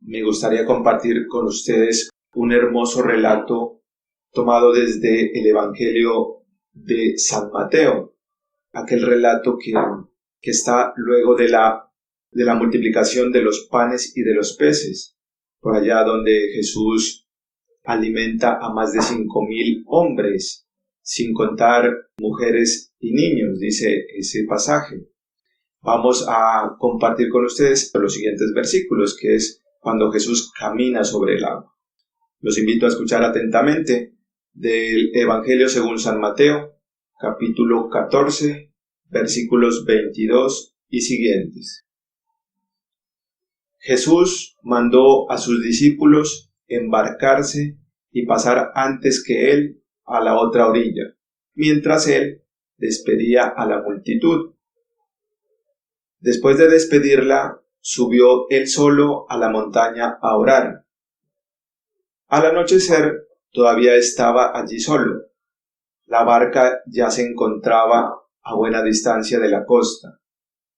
me gustaría compartir con ustedes un hermoso relato tomado desde el Evangelio de San Mateo, aquel relato que está luego de la multiplicación de los panes y de los peces, por allá donde Jesús alimenta a más de 5,000 hombres, sin contar mujeres y niños, dice ese pasaje. Vamos a compartir con ustedes los siguientes versículos, que es cuando Jesús camina sobre el agua. Los invito a escuchar atentamente del Evangelio según San Mateo, capítulo 14, versículos 22 y siguientes. Jesús mandó a sus discípulos embarcarse y pasar antes que él a la otra orilla, mientras él despedía a la multitud. Después de despedirla, subió él solo a la montaña a orar. Al anochecer todavía estaba allí solo. La barca ya se encontraba a buena distancia de la costa,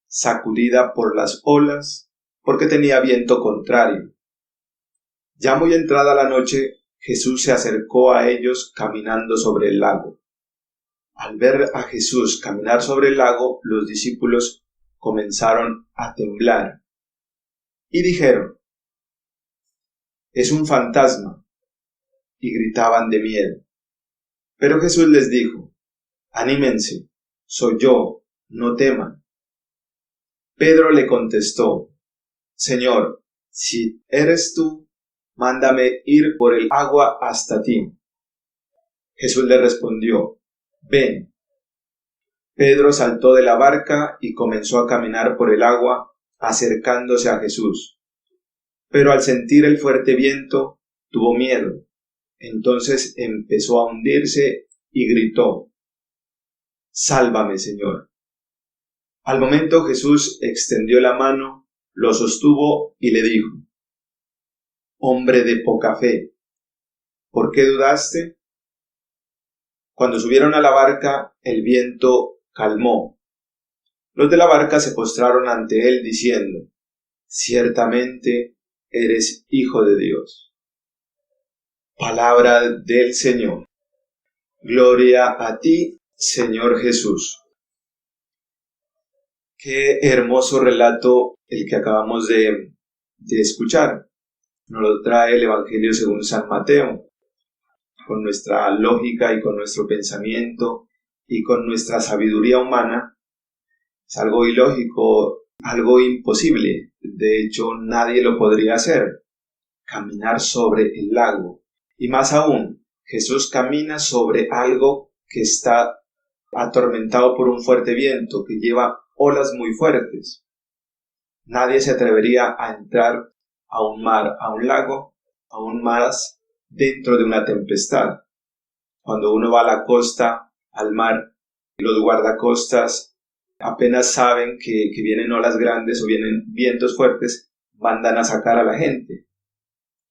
sacudida por las olas, porque tenía viento contrario. Ya muy entrada la noche, Jesús se acercó a ellos caminando sobre el lago. Al ver a Jesús caminar sobre el lago, los discípulos comenzaron a temblar y dijeron: «Es un fantasma», y gritaban de miedo. Pero Jesús les dijo: «Anímense, soy yo, no teman». Pedro le contestó: «Señor, si eres tú, mándame ir por el agua hasta ti». Jesús le respondió: «Ven». Pedro saltó de la barca y comenzó a caminar por el agua, acercándose a Jesús. Pero al sentir el fuerte viento, tuvo miedo. Entonces empezó a hundirse y gritó: «Sálvame, Señor». Al momento Jesús extendió la mano, lo sostuvo y le dijo: «Hombre de poca fe, ¿por qué dudaste?». Cuando subieron a la barca, el viento calmó. Los de la barca se postraron ante él diciendo: «Ciertamente eres Hijo de Dios». Palabra del Señor. Gloria a ti, Señor Jesús. Qué hermoso relato el que acabamos de escuchar. Nos lo trae el Evangelio según San Mateo, con nuestra lógica y con nuestro pensamiento y con nuestra sabiduría humana. Es algo ilógico, algo imposible. De hecho, nadie lo podría hacer. Caminar sobre el lago. Y más aún, Jesús camina sobre algo que está atormentado por un fuerte viento, que lleva olas muy fuertes. Nadie se atrevería a entrar a un mar, a un lago, aún más dentro de una tempestad. Cuando uno va a la costa, al mar, los guardacostas apenas saben que vienen olas grandes o vienen vientos fuertes, mandan a sacar a la gente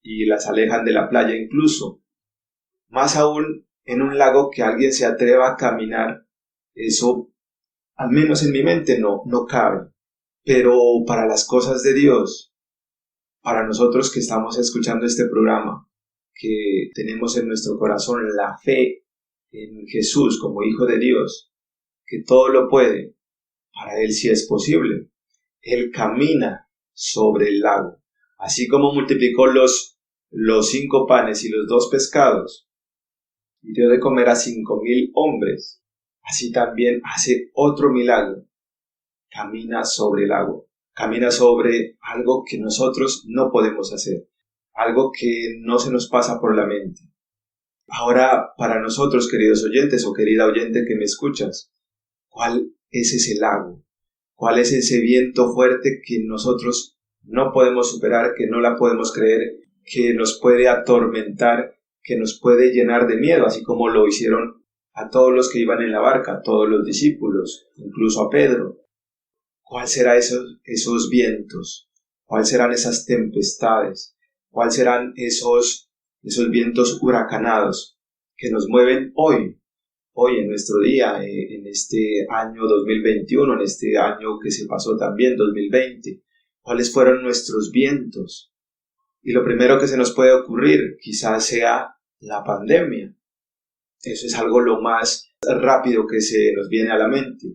y las alejan de la playa incluso. Más aún en un lago que alguien se atreva a caminar, eso, al menos en mi mente, no cabe. Pero para las cosas de Dios, para nosotros que estamos escuchando este programa, que tenemos en nuestro corazón la fe en Jesús como Hijo de Dios, que todo lo puede, para Él sí es posible. Él camina sobre el lago. Así como multiplicó los 5 panes y los 2 pescados, y dio de comer a 5,000 hombres, así también hace otro milagro. Camina sobre el agua, camina sobre algo que nosotros no podemos hacer, algo que no se nos pasa por la mente. Ahora, para nosotros, queridos oyentes o querida oyente que me escuchas, ¿cuál es ese lago? ¿Cuál es ese viento fuerte que nosotros no podemos superar, que no la podemos creer, que nos puede atormentar, que nos puede llenar de miedo, así como lo hicieron a todos los que iban en la barca, a todos los discípulos, incluso a Pedro? ¿Cuál serán esos vientos? ¿Cuáles serán esas tempestades? ¿Cuáles serán esos vientos huracanados que nos mueven hoy en nuestro día, en este año 2021, en este año que se pasó también, 2020? ¿Cuáles fueron nuestros vientos? Y lo primero que se nos puede ocurrir quizás sea la pandemia. Eso es algo lo más rápido que se nos viene a la mente.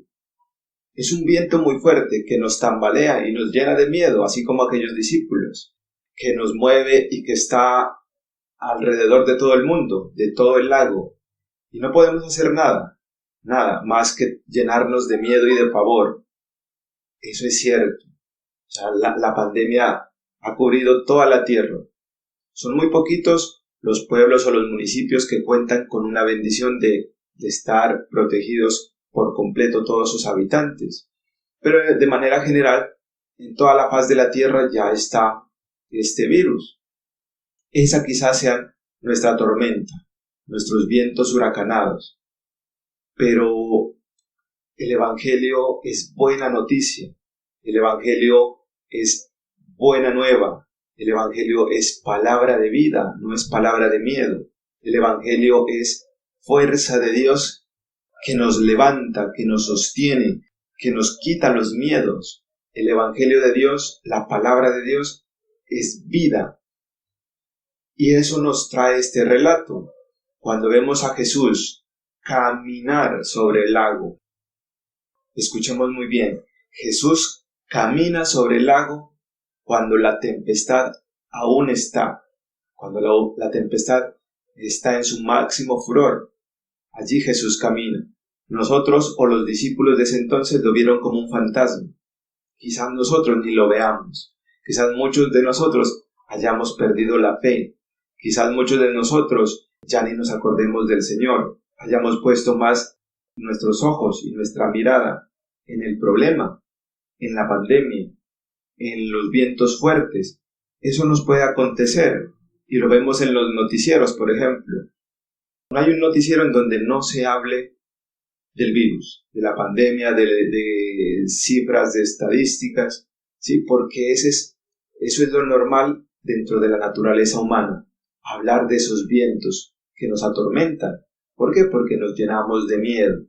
Es un viento muy fuerte que nos tambalea y nos llena de miedo, así como aquellos discípulos, que nos mueve y que está alrededor de todo el mundo, de todo el lago. Y no podemos hacer nada más que llenarnos de miedo y de pavor. Eso es cierto. O sea, la pandemia ha cubrido toda la tierra. Son muy poquitos los pueblos o los municipios que cuentan con una bendición de estar protegidos por completo todos sus habitantes. Pero de manera general, en toda la faz de la tierra ya está este virus. Esa quizás sea nuestra tormenta, nuestros vientos huracanados. Pero el Evangelio es buena noticia. El Evangelio es buena nueva. El Evangelio es palabra de vida, no es palabra de miedo. El Evangelio es fuerza de Dios que nos levanta, que nos sostiene, que nos quita los miedos. El Evangelio de Dios, la palabra de Dios, es vida. Y eso nos trae este relato. Cuando vemos a Jesús caminar sobre el lago, escuchemos muy bien, Jesús camina sobre el lago cuando la tempestad aún está, cuando la tempestad está en su máximo furor. Allí Jesús camina. Nosotros o los discípulos de ese entonces lo vieron como un fantasma. Quizás nosotros ni lo veamos. Quizás muchos de nosotros hayamos perdido la fe. Quizás muchos de nosotros ya ni nos acordemos del Señor. Hayamos puesto más nuestros ojos y nuestra mirada en el problema, en la pandemia, en los vientos fuertes. Eso nos puede acontecer y lo vemos en los noticieros, por ejemplo. No hay un noticiero en donde no se hable del virus, de la pandemia, de cifras, de estadísticas, ¿sí? Porque eso es lo normal dentro de la naturaleza humana, hablar de esos vientos que nos atormentan. ¿Por qué? Porque nos llenamos de miedo.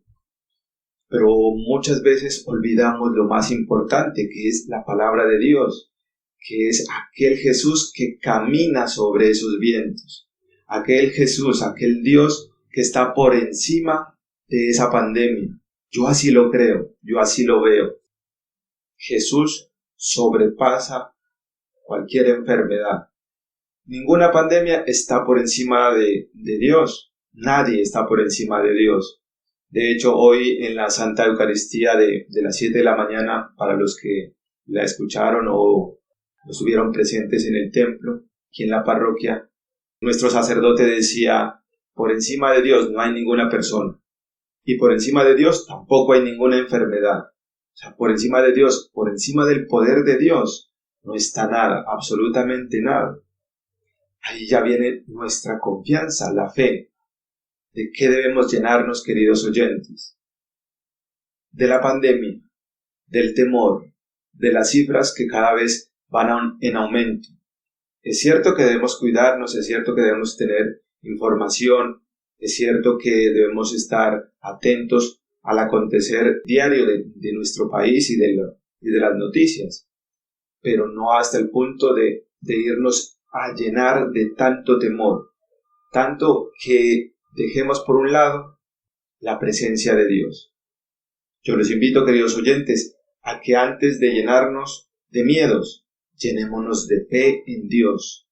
Pero muchas veces olvidamos lo más importante, que es la palabra de Dios, que es aquel Jesús que camina sobre esos vientos, aquel Jesús, aquel Dios que está por encima de esa pandemia. Yo así lo creo, yo así lo veo. Jesús sobrepasa cualquier enfermedad. Ninguna pandemia está por encima de Dios. Nadie está por encima de Dios. De hecho, hoy en la Santa Eucaristía de las 7 de la mañana, para los que la escucharon o estuvieron presentes en el templo, aquí en la parroquia, nuestro sacerdote decía, por encima de Dios no hay ninguna persona. Y por encima de Dios tampoco hay ninguna enfermedad. O sea, por encima de Dios, por encima del poder de Dios, no está nada, absolutamente nada. Ahí ya viene nuestra confianza, la fe. ¿De qué debemos llenarnos, queridos oyentes? De la pandemia, del temor, de las cifras que cada vez van en aumento. Es cierto que debemos cuidarnos, es cierto que debemos tener información, es cierto que debemos estar atentos al acontecer diario de nuestro país y de las noticias, pero no hasta el punto de irnos a llenar de tanto temor, tanto que dejemos por un lado la presencia de Dios. Yo los invito, queridos oyentes, a que antes de llenarnos de miedos, llenémonos de fe en Dios.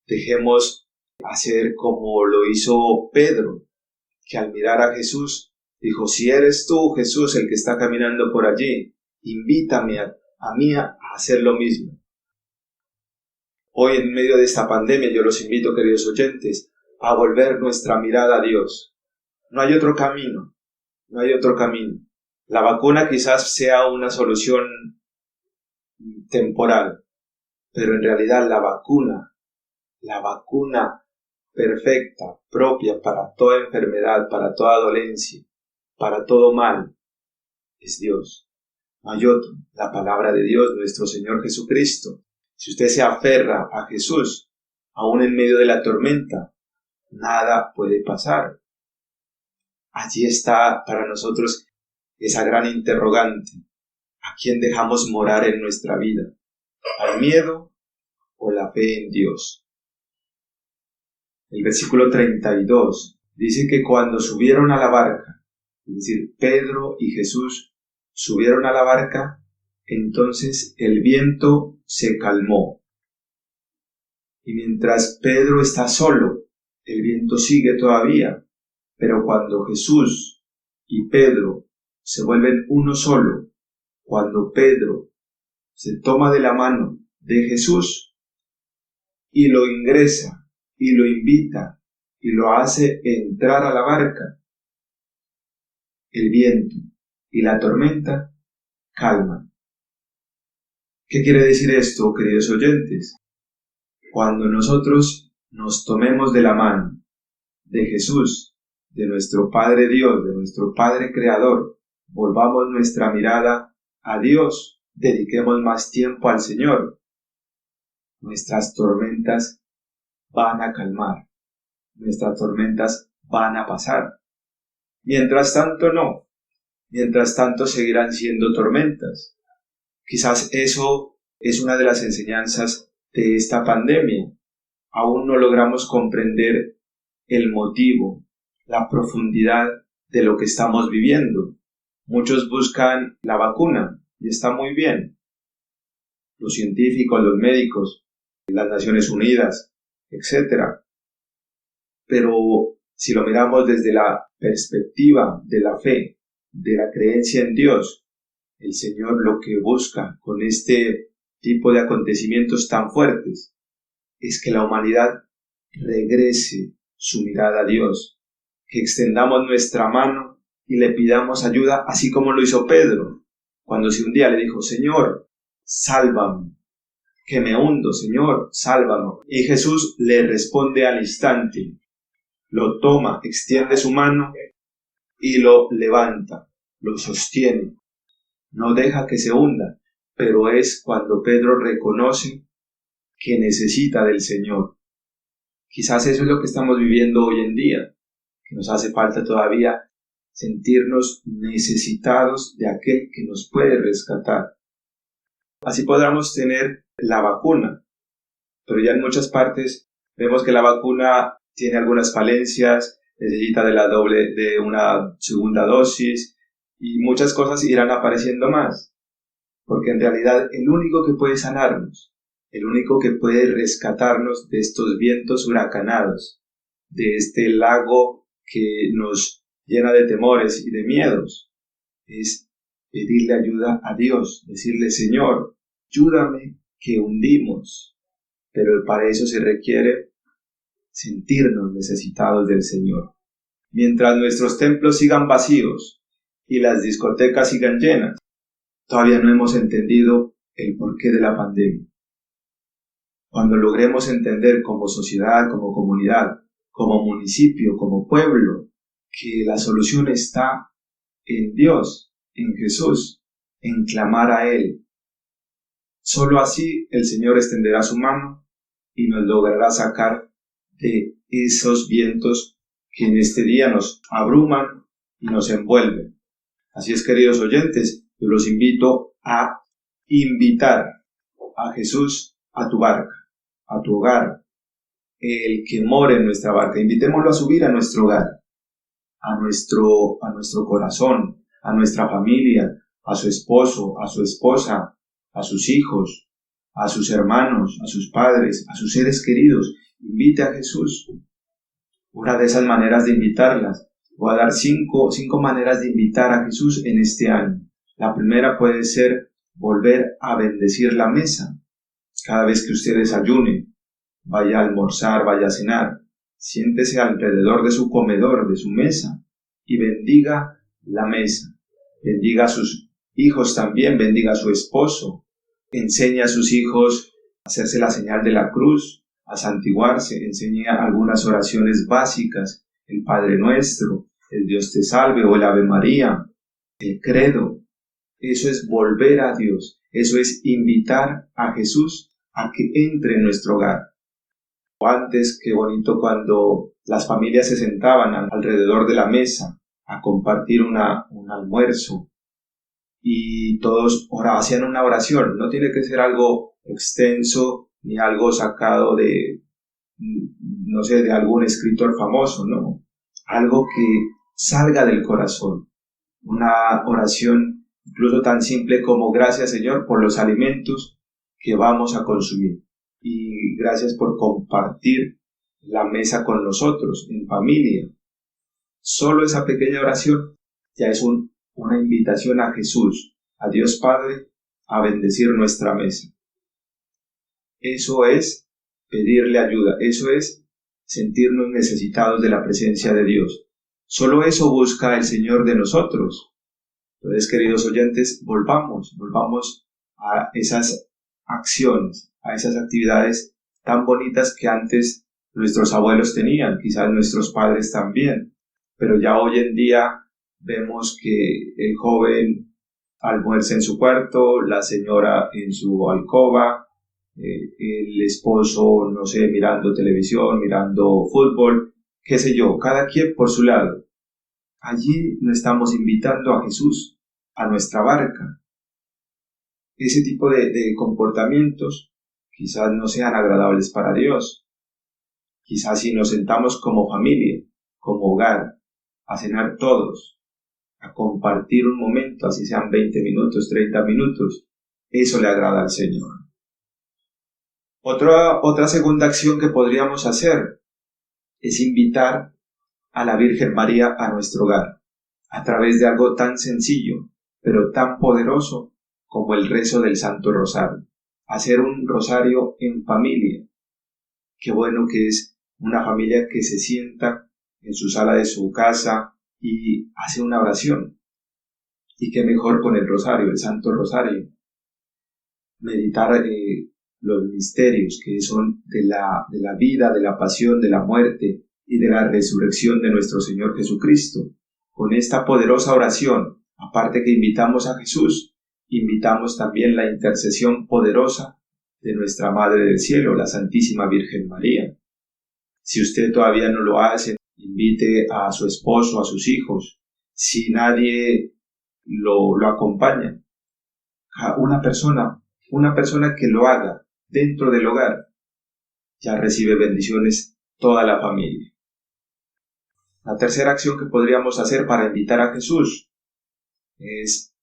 Dejemos hacer como lo hizo Pedro, que al mirar a Jesús dijo, si eres tú, Jesús, el que está caminando por allí, invítame a mí a hacer lo mismo. Hoy en medio de esta pandemia yo los invito, queridos oyentes, a volver nuestra mirada a Dios. No hay otro camino, no hay otro camino. La vacuna quizás sea una solución temporal, pero en realidad la vacuna perfecta, propia para toda enfermedad, para toda dolencia, para todo mal, es Dios. No hay otro, la palabra de Dios, nuestro Señor Jesucristo. Si usted se aferra a Jesús, aún en medio de la tormenta, nada puede pasar. Allí está para nosotros esa gran interrogante. ¿A quién dejamos morar en nuestra vida? ¿Al miedo o la fe en Dios. El versículo 32 dice que cuando subieron a la barca, es decir, Pedro y Jesús subieron a la barca, entonces el viento se calmó. Y mientras Pedro está solo, el viento sigue todavía, pero cuando Jesús y Pedro se vuelven uno solo, cuando Pedro se toma de la mano de Jesús y lo ingresa y lo invita y lo hace entrar a la barca, el viento y la tormenta calman. ¿Qué quiere decir esto, queridos oyentes? Cuando nosotros nos tomemos de la mano de Jesús, de nuestro Padre Dios, de nuestro Padre Creador, volvamos nuestra mirada a Dios, dediquemos más tiempo al Señor, nuestras tormentas van a calmar, nuestras tormentas van a pasar. Mientras tanto no, mientras tanto seguirán siendo tormentas. Quizás eso es una de las enseñanzas de esta pandemia. Aún no logramos comprender el motivo, la profundidad de lo que estamos viviendo. Muchos buscan la vacuna y está muy bien. Los científicos, los médicos, las Naciones Unidas, etc. Pero si lo miramos desde la perspectiva de la fe, de la creencia en Dios, el Señor lo que busca con este tipo de acontecimientos tan fuertes es que la humanidad regrese su mirada a Dios, que extendamos nuestra mano y le pidamos ayuda, así como lo hizo Pedro, cuando un día le dijo: Señor, sálvame, que me hundo, Señor, sálvame. Y Jesús le responde al instante, lo toma, extiende su mano y lo levanta, lo sostiene, no deja que se hunda, pero es cuando Pedro reconoce que necesita del Señor. Quizás eso es lo que estamos viviendo hoy en día, que nos hace falta todavía sentirnos necesitados de aquel que nos puede rescatar. Así podamos tener la vacuna, pero ya en muchas partes vemos que la vacuna tiene algunas falencias, necesita de una segunda dosis y muchas cosas irán apareciendo más, porque en realidad el único que puede sanarnos, el único que puede rescatarnos de estos vientos huracanados, de este lago que nos llena de temores y de miedos, es pedirle ayuda a Dios, decirle: Señor, ayúdame que hundimos. Pero para eso se requiere sentirnos necesitados del Señor. Mientras nuestros templos sigan vacíos y las discotecas sigan llenas, todavía no hemos entendido el porqué de la pandemia. Cuando logremos entender como sociedad, como comunidad, como municipio, como pueblo, que la solución está en Dios, en Jesús, en clamar a Él. Solo así el Señor extenderá su mano y nos logrará sacar de esos vientos que en este día nos abruman y nos envuelven. Así es, queridos oyentes, yo los invito a invitar a Jesús a tu barca, a tu hogar, el que more en nuestra barca. Invitémoslo a subir a nuestro hogar, a nuestro corazón, a nuestra familia, a su esposo, a su esposa, a sus hijos, a sus hermanos, a sus padres, a sus seres queridos. Invite a Jesús. Una de esas maneras de invitarlas, voy a dar cinco maneras de invitar a Jesús en este año. La primera puede ser volver a bendecir la mesa. Cada vez que usted desayune, vaya a almorzar, vaya a cenar, siéntese alrededor de su comedor, de su mesa, y bendiga la mesa. Bendiga a sus hijos también, bendiga a su esposo. Enseñe a sus hijos a hacerse la señal de la cruz, a santiguarse. Enseñe algunas oraciones básicas, el Padre Nuestro, el Dios te salve o el Ave María, el credo. Eso es volver a Dios, eso es invitar a Jesús a que entre en nuestro hogar. Antes, qué bonito cuando las familias se sentaban alrededor de la mesa a compartir un almuerzo y todos hacían una oración. No tiene que ser algo extenso ni algo sacado de, no sé, de algún escritor famoso, no. Algo que salga del corazón. Una oración incluso tan simple como gracias, Señor, por los alimentos que vamos a consumir. Y gracias por compartir la mesa con nosotros, en familia. Solo esa pequeña oración ya es una invitación a Jesús, a Dios Padre, a bendecir nuestra mesa. Eso es pedirle ayuda, eso es sentirnos necesitados de la presencia de Dios. Solo eso busca el Señor de nosotros. Entonces, queridos oyentes, volvamos a esas acciones, a esas actividades tan bonitas que antes nuestros abuelos tenían, quizás nuestros padres también, pero ya hoy en día vemos que el joven almuerza en su cuarto, la señora en su alcoba, el esposo, no sé, mirando televisión, mirando fútbol, qué sé yo, cada quien por su lado. Allí no estamos invitando a Jesús a nuestra barca. Ese tipo de comportamientos quizás no sean agradables para Dios. Quizás si nos sentamos como familia, como hogar, a cenar todos, a compartir un momento, así sean 20 minutos, 30 minutos, eso le agrada al Señor. Otra segunda acción que podríamos hacer es invitar a la Virgen María a nuestro hogar, a través de algo tan sencillo, pero tan poderoso como el rezo del Santo Rosario. Hacer un rosario en familia. Qué bueno que es una familia que se sienta en su sala de su casa y hace una oración. Y qué mejor con el rosario, el Santo Rosario. Meditar los misterios que son de la vida, de la pasión, de la muerte y de la resurrección de nuestro Señor Jesucristo. Con esta poderosa oración, aparte que invitamos a Jesús, invitamos también la intercesión poderosa de nuestra Madre del Cielo, la Santísima Virgen María. Si usted todavía no lo hace, invite a su esposo, a sus hijos. Si nadie lo acompaña, a una persona que lo haga dentro del hogar, ya recibe bendiciones toda la familia. La tercera acción que podríamos hacer para invitar a Jesús es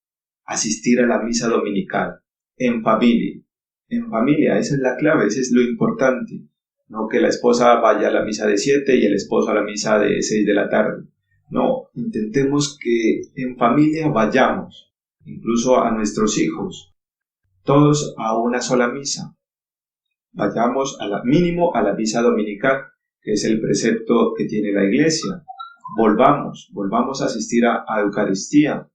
asistir a la misa dominical en familia. En familia, esa es la clave, ese es lo importante. No que la esposa vaya a la misa de 7 y el esposo a la misa de 6 de la tarde. No, intentemos que en familia vayamos, incluso a nuestros hijos, todos a una sola misa. Vayamos mínimo a la misa dominical, que es el precepto que tiene la Iglesia. Volvamos a asistir a Eucaristía.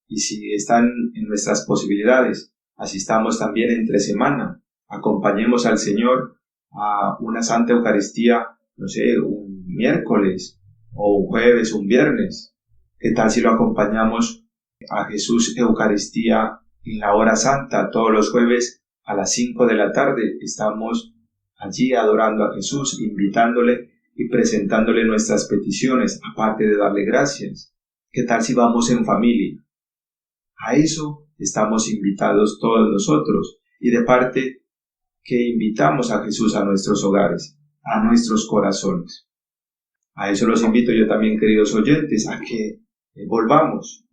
Y si están en nuestras posibilidades, asistamos también entre semana. Acompañemos al Señor a una Santa Eucaristía, no sé, un miércoles, o un jueves, un viernes. ¿Qué tal si lo acompañamos a Jesús Eucaristía en la hora santa? Todos los jueves a las 5 de la tarde estamos allí adorando a Jesús, invitándole y presentándole nuestras peticiones, aparte de darle gracias. ¿Qué tal si vamos en familia? A eso estamos invitados todos nosotros, y de parte que invitamos a Jesús a nuestros hogares, a nuestros corazones. A eso los invito yo también, queridos oyentes, a que volvamos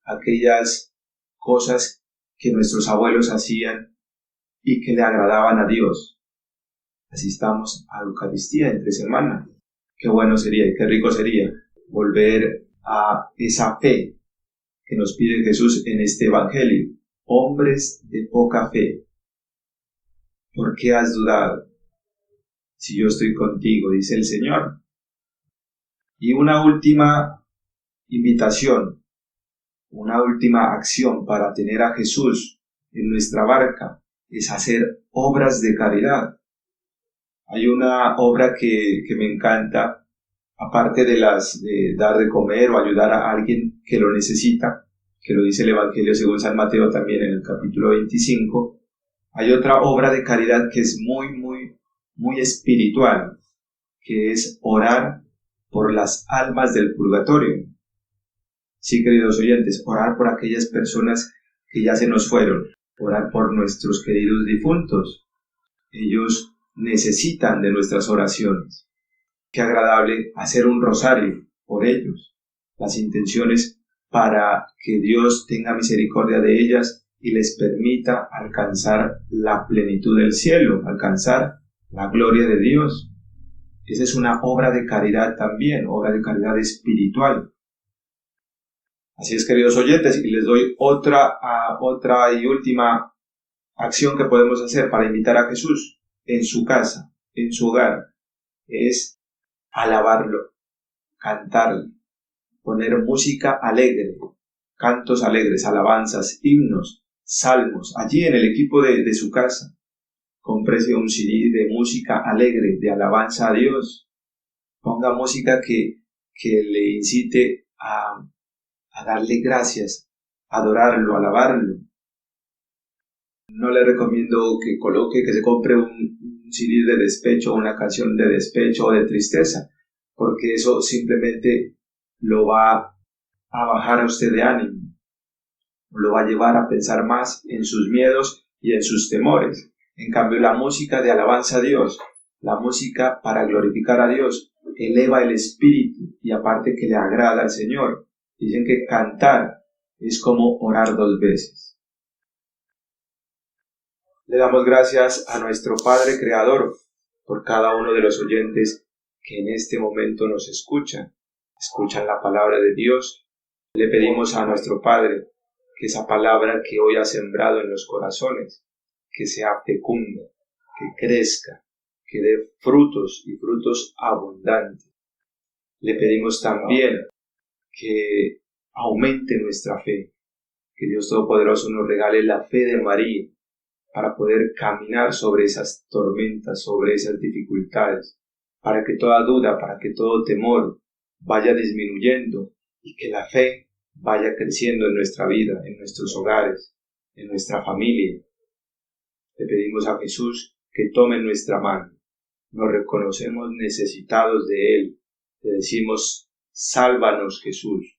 a aquellas cosas que nuestros abuelos hacían y que le agradaban a Dios. Asistamos a Eucaristía entre semana. Qué bueno sería y qué rico sería volver a esa fe que nos pide Jesús en este Evangelio. Hombres de poca fe, ¿por qué has dudado? Si yo estoy contigo, dice el Señor. Y una última invitación, una última acción para tener a Jesús en nuestra barca es hacer obras de caridad. Hay una obra que me encanta, aparte de dar de comer o ayudar a alguien que lo necesita, que lo dice el Evangelio según San Mateo también en el capítulo 25, hay otra obra de caridad que es muy espiritual, que es orar por las almas del purgatorio. Sí, queridos oyentes, orar por aquellas personas que ya se nos fueron, orar por nuestros queridos difuntos. Ellos necesitan de nuestras oraciones. Qué agradable hacer un rosario por ellos. Las intenciones para que Dios tenga misericordia de ellas y les permita alcanzar la plenitud del cielo, alcanzar la gloria de Dios. Esa es una obra de caridad también, obra de caridad espiritual. Así es, queridos oyentes, y les doy otra y última acción que podemos hacer para invitar a Jesús en su casa, en su hogar, es alabarlo, cantarle, poner música alegre, cantos alegres, alabanzas, himnos, salmos, allí en el equipo de su casa. Cómprese un CD de música alegre, de alabanza a Dios. Ponga música que le incite a darle gracias, a adorarlo, a alabarlo. No le recomiendo que se compre un CD de despecho, una canción de despecho o de tristeza, porque eso simplemente lo va a bajar a usted de ánimo, lo va a llevar a pensar más en sus miedos y en sus temores. En cambio, la música de alabanza a Dios, la música para glorificar a Dios, eleva el espíritu y aparte que le agrada al Señor. Dicen que cantar es como orar 2 veces. Le damos gracias a nuestro Padre Creador por cada uno de los oyentes que en este momento nos escuchan la palabra de Dios. Le pedimos a nuestro Padre que esa palabra que hoy ha sembrado en los corazones, que sea fecunda, que crezca, que dé frutos y frutos abundantes. Le pedimos también que aumente nuestra fe, que Dios Todopoderoso nos regale la fe de María para poder caminar sobre esas tormentas, sobre esas dificultades, para que toda duda, para que todo temor vaya disminuyendo y que la fe vaya creciendo en nuestra vida, en nuestros hogares, en nuestra familia. Le pedimos a Jesús que tome nuestra mano. Nos reconocemos necesitados de Él. Le decimos, sálvanos Jesús,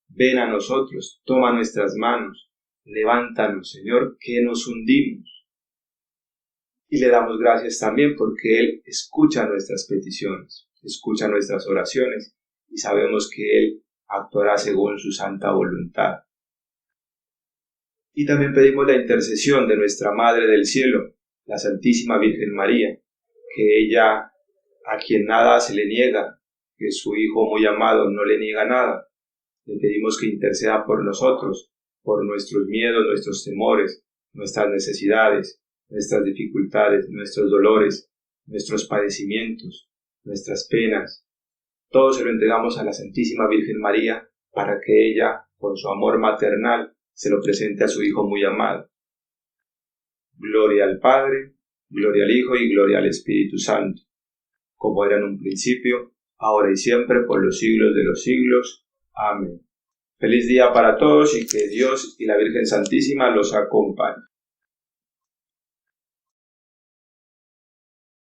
ven a nosotros, toma nuestras manos, levántanos Señor, que nos hundimos. Y le damos gracias también porque Él escucha nuestras peticiones, escucha nuestras oraciones y sabemos que Él actuará según su santa voluntad. Y también pedimos la intercesión de nuestra Madre del Cielo, la Santísima Virgen María, que ella, a quien nada se le niega, que su Hijo muy amado no le niega nada, le pedimos que interceda por nosotros, por nuestros miedos, nuestros temores, nuestras necesidades, nuestras dificultades, nuestros dolores, nuestros padecimientos, nuestras penas. Todo se lo entregamos a la Santísima Virgen María para que ella, con su amor maternal, se lo presente a su Hijo muy amado. Gloria al Padre, gloria al Hijo y gloria al Espíritu Santo, como era en un principio, ahora y siempre, por los siglos de los siglos. Amén. Feliz día para todos y que Dios y la Virgen Santísima los acompañen.